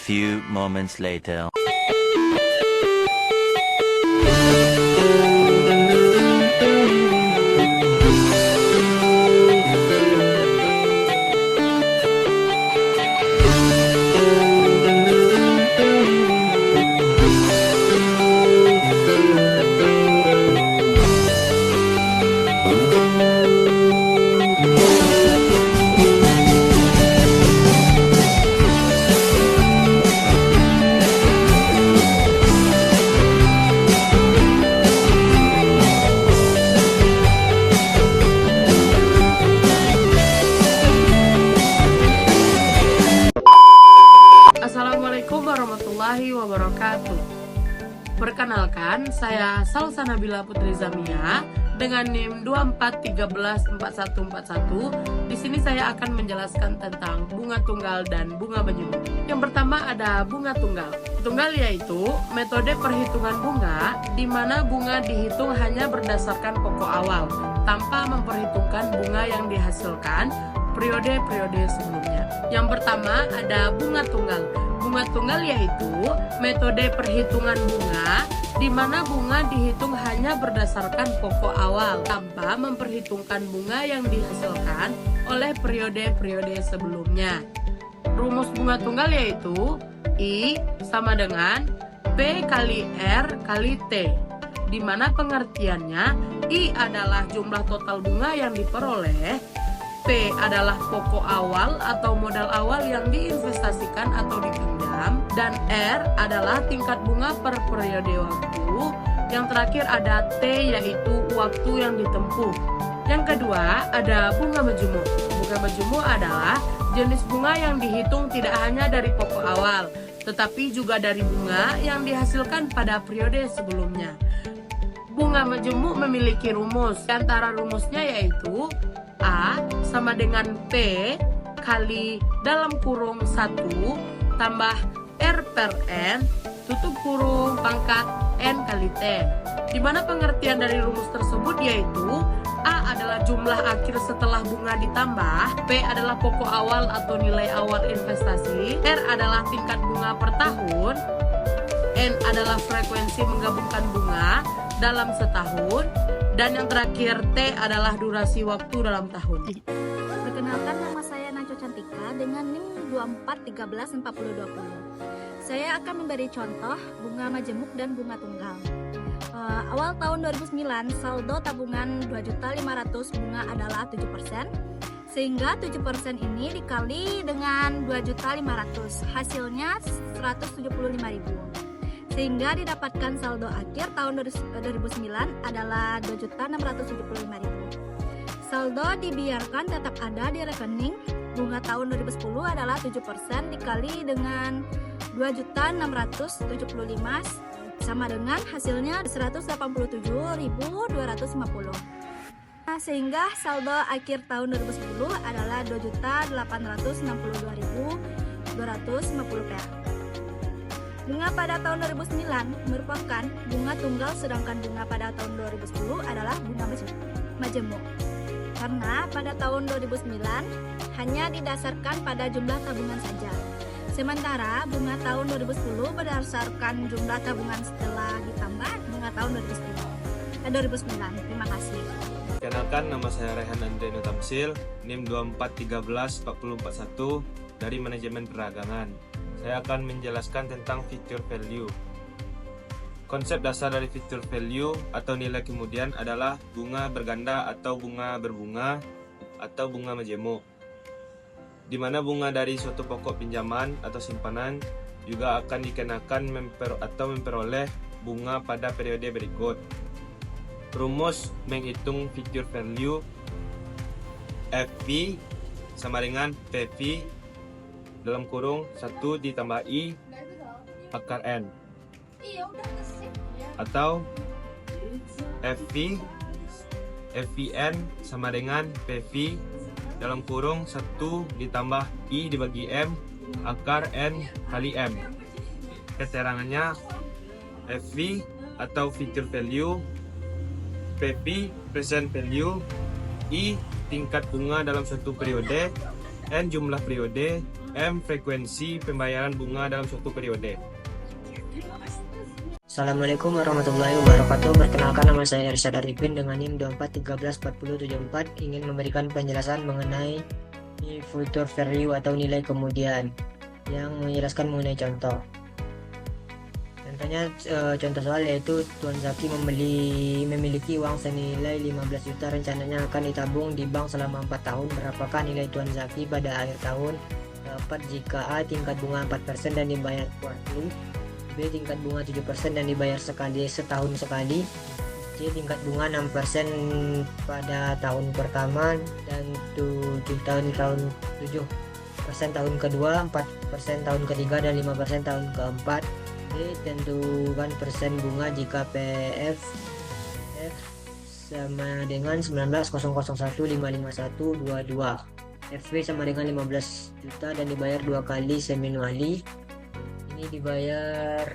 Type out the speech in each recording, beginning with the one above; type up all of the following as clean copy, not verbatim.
few moments later. Assalamualaikum warahmatullahi wabarakatuh. Perkenalkan, saya Salsa Nabila Putri Zamia dengan NIM 24134141. Di sini saya akan menjelaskan tentang bunga tunggal dan bunga menjemuk. Yang pertama ada bunga tunggal. Tunggal yaitu metode perhitungan bunga di mana bunga dihitung hanya berdasarkan pokok awal tanpa memperhitungkan bunga yang dihasilkan periode-periode sebelumnya. Yang pertama ada bunga tunggal. Bunga tunggal yaitu metode perhitungan bunga di mana bunga dihitung hanya berdasarkan pokok awal tanpa memperhitungkan bunga yang dihasilkan oleh periode-periode sebelumnya. Rumus bunga tunggal yaitu I sama dengan P kali R kali T, di mana pengertiannya I adalah jumlah total bunga yang diperoleh, P adalah pokok awal atau modal awal yang diinvestasikan atau dipinjam, dan R adalah tingkat bunga per periode waktu. Yang terakhir ada T yaitu waktu yang ditempuh. Yang kedua ada bunga menjemuk. Bunga menjemuk adalah jenis bunga yang dihitung tidak hanya dari pokok awal, tetapi juga dari bunga yang dihasilkan pada periode sebelumnya. Bunga menjemuk memiliki rumus. Di antara rumusnya yaitu A sama dengan P kali dalam kurung 1 tambah R per N tutup kurung pangkat N kali T, di mana pengertian dari rumus tersebut yaitu A adalah jumlah akhir setelah bunga ditambah, P adalah pokok awal atau nilai awal investasi, R adalah tingkat bunga per tahun, N adalah frekuensi menggabungkan bunga dalam setahun, dan yang terakhir T adalah durasi waktu dalam tahun. Perkenalkan, nama saya Naco Cantika dengan NIM 24134020. Saya akan memberi contoh bunga majemuk dan bunga tunggal. Awal tahun 2009 saldo tabungan 2.500.000 bunga adalah 7%, sehingga 7% ini dikali dengan 2.500.000 hasilnya 175.000. Sehingga didapatkan saldo akhir tahun 2009 adalah 2.675.000. Saldo dibiarkan tetap ada di rekening. Bunga tahun 2010 adalah 7% dikali dengan 2.675 sama dengan hasilnya 187.250. Sehingga saldo akhir tahun 2010 adalah 2.862.250 perak. Bunga pada tahun 2009 merupakan bunga tunggal, sedangkan bunga pada tahun 2010 adalah bunga majemuk. Karena pada tahun 2009 hanya didasarkan pada jumlah tabungan saja. Sementara bunga tahun 2010 berdasarkan jumlah tabungan setelah ditambah bunga tahun 2009. Terima kasih. Kenalkan, nama saya Rehan Andreno Tamsil, NIM 24134041 dari Manajemen Perdagangan. Saya akan menjelaskan tentang future value. Konsep dasar dari future value atau nilai kemudian adalah bunga berganda atau bunga berbunga atau bunga majemuk, di mana bunga dari suatu pokok pinjaman atau simpanan juga akan dikenakan memperoleh bunga pada periode berikut. Rumus menghitung future value FV sama dengan PV dalam kurung 1 ditambah I akar N, atau FVN sama dengan PV dalam kurung 1 ditambah I dibagi M akar N kali M. Keterangannya FV atau future value, PV present value, I tingkat bunga dalam suatu periode, N jumlah periode, M frekuensi pembayaran bunga dalam suatu periode. Assalamualaikum warahmatullahi wabarakatuh. Perkenalkan, nama saya Irsyad Arifin dengan NIM 24134074, ingin memberikan penjelasan mengenai future value atau nilai kemudian yang menjelaskan mengenai contoh. Contohnya contoh soal yaitu Tuan Zaki memiliki uang senilai 15 juta, rencananya akan ditabung di bank selama 4 tahun. Berapakah nilai Tuan Zaki pada akhir tahun? Dapat jika A. tingkat bunga 4% dan dibayar quarterly, B. tingkat bunga 7% dan dibayar setahun sekali, C. tingkat bunga 6% pada tahun pertama dan 7% tahun kedua, 4% tahun ketiga dan 5% tahun keempat. D. tentukan persen bunga jika PF sama dengan 19,001,55122, FV sama dengan 15 juta dan dibayar 2 kali seminuali. Ini dibayar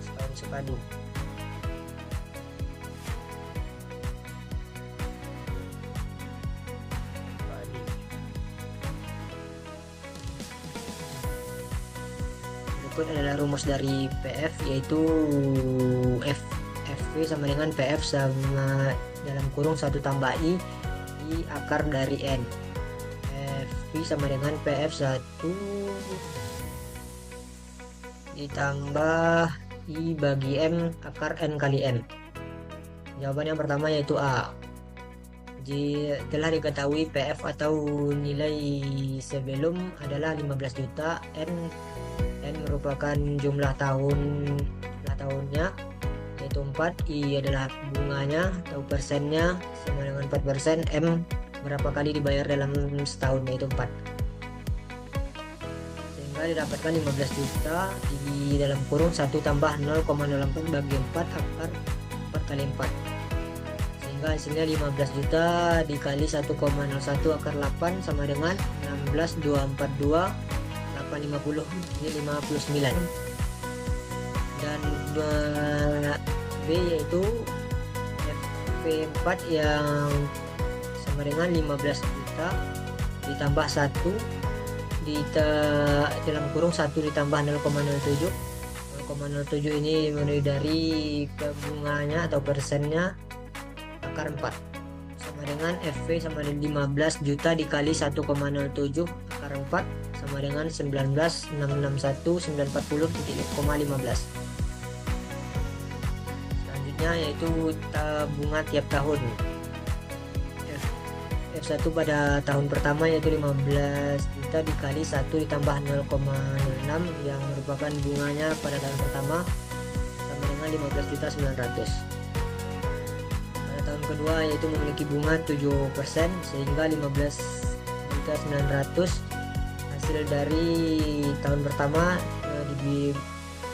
setahun sekali. Berikut adalah rumus dari PF, yaitu FV sama dengan PF sama dalam kurung 1 tambah I akar dari N. FV sama dengan PF1 ditambah I bagi M akar N kali M. Jawaban yang pertama yaitu A. Telah diketahui PF atau nilai sebelum adalah 15 juta, N merupakan jumlah tahunnya yaitu 4, I adalah bunganya atau persennya sama dengan 4%, M berapa kali dibayar dalam setahun yaitu 4, sehingga didapatkan 15 juta di dalam kurung 1 tambah 0,04 bagi 4 akar 4 kali 4, sehingga hasilnya 15 juta dikali 1,01 akar 8 sama dengan 16,242 850, ini 59. Dan B yaitu FP4 yang sama dengan 15 juta ditambah 1 dalam kurung 1 ditambah 0,07. 0,07 ini mulai dari bunganya atau persennya akar 4 sama dengan FV sama dengan 15 juta dikali 1,07 akar 4 sama dengan 19,661,940,15. Selanjutnya yaitu bunga tiap tahun. F1 pada tahun pertama yaitu 15 juta dikali 1 ditambah 0,06 yang merupakan bunganya pada tahun pertama sama dengan 15.900. Pada tahun kedua yaitu memiliki bunga 7% sehingga 15.900 hasil dari tahun pertama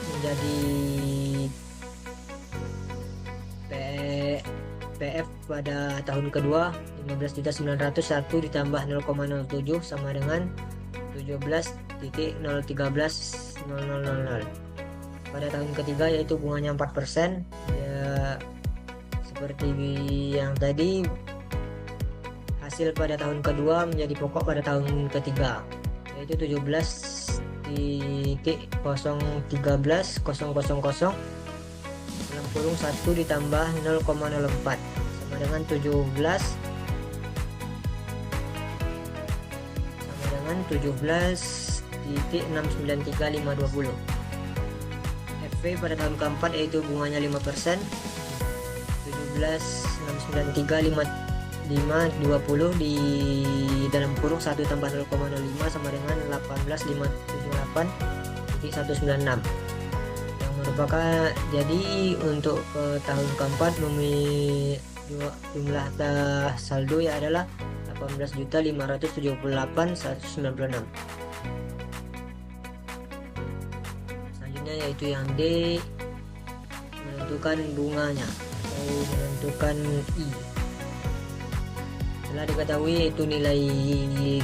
menjadi PF pada tahun kedua 15.900, 1 ditambah 0,07 sama dengan 17.013.0000. Pada tahun ketiga yaitu bunganya 4%, ya seperti yang tadi, hasil pada tahun kedua menjadi pokok pada tahun ketiga yaitu 17.013.000 dalam kurung 1 ditambah 0,04 sama dengan 17.693.520. FV pada tahun keempat yaitu bunganya 5%, 17.693.520 di dalam kurung 1 tambah 0,05 sama dengan 18.578.196 yang merupakan, jadi untuk tahun keempat jumlah saldo ya adalah 18.578.196. Selanjutnya yaitu yang D, menentukan bunganya atau menentukan I. Telah diketahui yaitu nilai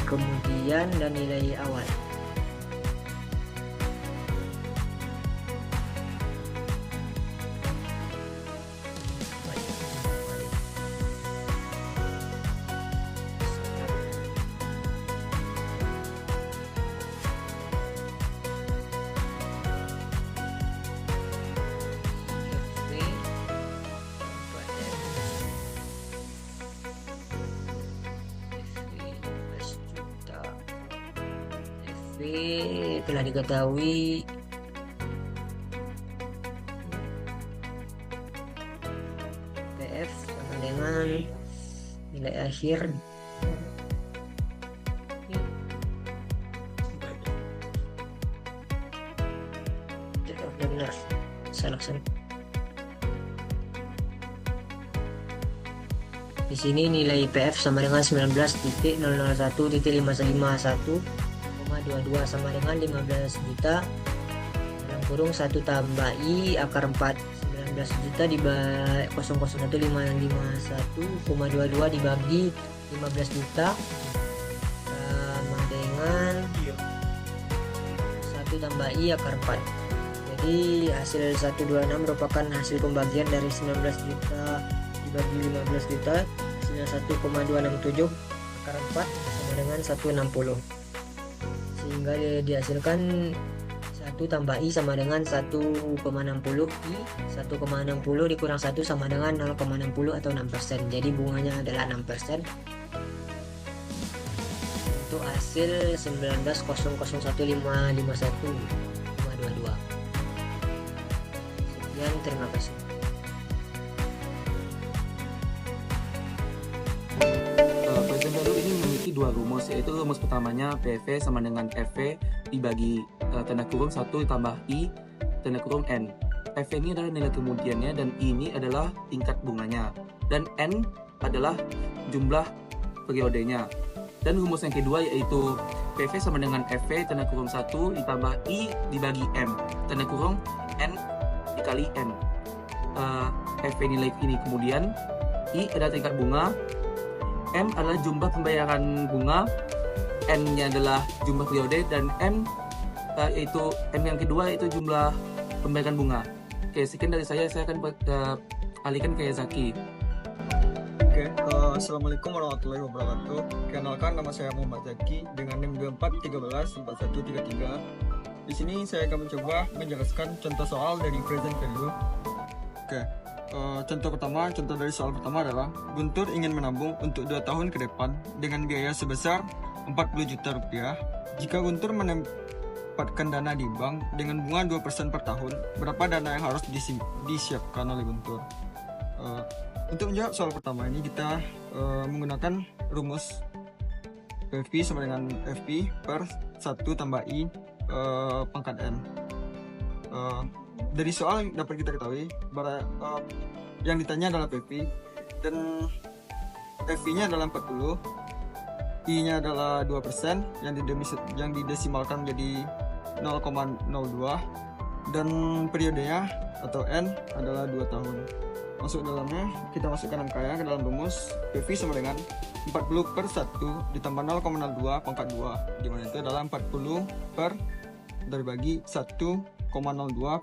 kemudian dan nilai awal. PV telah diketahui PF sama dengan nilai akhir benar salah. Di sini nilai PF sama dengan 19.001.551,22 sama dengan 15 juta dalam kurung 1 tambah I akar 4. 19 juta dibagi 0,01551,22 dibagi 15 juta sama dengan 1 tambah I akar 4. Jadi hasil 126 merupakan hasil pembagian dari 19 juta dibagi 15 juta, hasilnya 1,267 akar 4 sama dengan 160, sehingga dihasilkan 1 tambah I sama dengan 1,60 I. 1,60 dikurang 1 sama dengan 0,60 atau 6%, jadi bunganya adalah 6% untuk hasil 19.001.551,22. Sekian, terima kasih. Present value ini memiliki dua rumus, yaitu rumus pertamanya PV sama dengan FV dibagi tanda kurung 1 tambah I tanda kurung N. FV ini adalah nilai kemudiannya dan I ini adalah tingkat bunganya, dan N adalah jumlah periodenya. Dan rumus yang kedua yaitu PV sama dengan FV tanda kurung 1 ditambah I dibagi M tanda kurung N dikali M. FV nilai ini kemudian, I adalah tingkat bunga, M adalah jumlah pembayaran bunga, N-nya adalah jumlah periode, dan M yaitu M yang kedua yaitu jumlah pembayaran bunga. Oke, sekian dari saya akan alihkan ke Zaki. Oke, Assalamualaikum warahmatullahi wabarakatuh. Kenalkan, nama saya Muhammad Zaki dengan NIM 24134133. Di sini saya akan mencoba menjelaskan contoh soal dari present value. Oke, contoh dari soal pertama adalah Guntur ingin menabung untuk 2 tahun ke depan dengan biaya sebesar 40 juta rupiah. Jika Guntur menempatkan dana di bank dengan bunga 2% per tahun, berapa dana yang harus disiapkan oleh Guntur? Untuk menjawab soal pertama ini kita menggunakan rumus PV sama dengan FP per 1 tambah I pangkat N. Dari soal dapat kita ketahui bahwa yang ditanya adalah PV dan FV-nya adalah 40, I-nya adalah 2%, yang didesimalkan menjadi 0,02, dan periodenya atau N adalah 2 tahun. Masuk dalamnya, kita masukkan angkanya ke dalam rumus PV sama dengan 40 per 1 ditambah 0,02 pangkat 2, dimana itu adalah 40 per dari bagi 1,02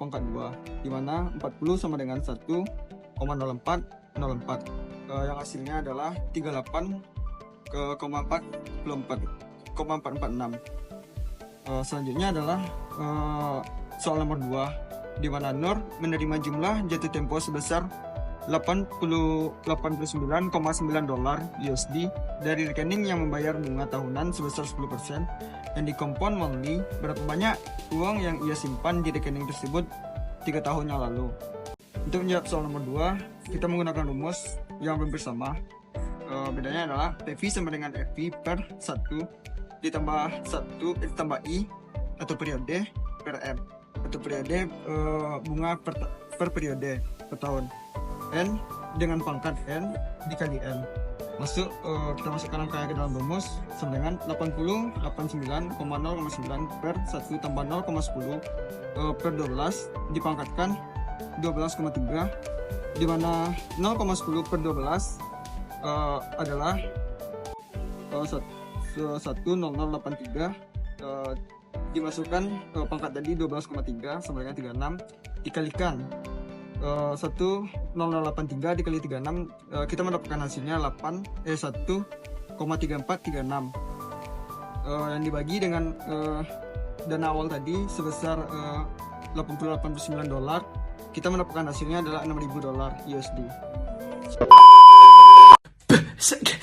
pangkat 2, dimana 40 sama dengan 1,0404, yang hasilnya adalah 38,446. Selanjutnya adalah soal nomor 2, di mana Nur menerima jumlah jatuh tempo sebesar $89,9 USD dari rekening yang membayar bunga tahunan sebesar 10% yang dikompon monthly. Berapa banyak uang yang ia simpan di rekening tersebut 3 tahun yang lalu? Untuk menjawab soal nomor 2, kita menggunakan rumus yang hampir sama. Bedanya adalah PV sama dengan FV per 1 ditambah I atau periode per M atau periode bunga per periode per tahun. N dengan pangkat N dikali N. Kita masukkan angkanya ke dalam rumus sama dengan 89,0,9 per 1 tambah 0,10 per 12 dipangkatkan 12,3, di mana 0,10 per 12 adalah 1,0083, dimasukkan pangkat tadi 12,3 sama dengan 36 dikalikan 1,0083 dikali 36, kita mendapatkan hasilnya 1,3436, yang dibagi dengan dana awal tadi sebesar $89, kita mendapatkan hasilnya adalah $6.000 USD. Sek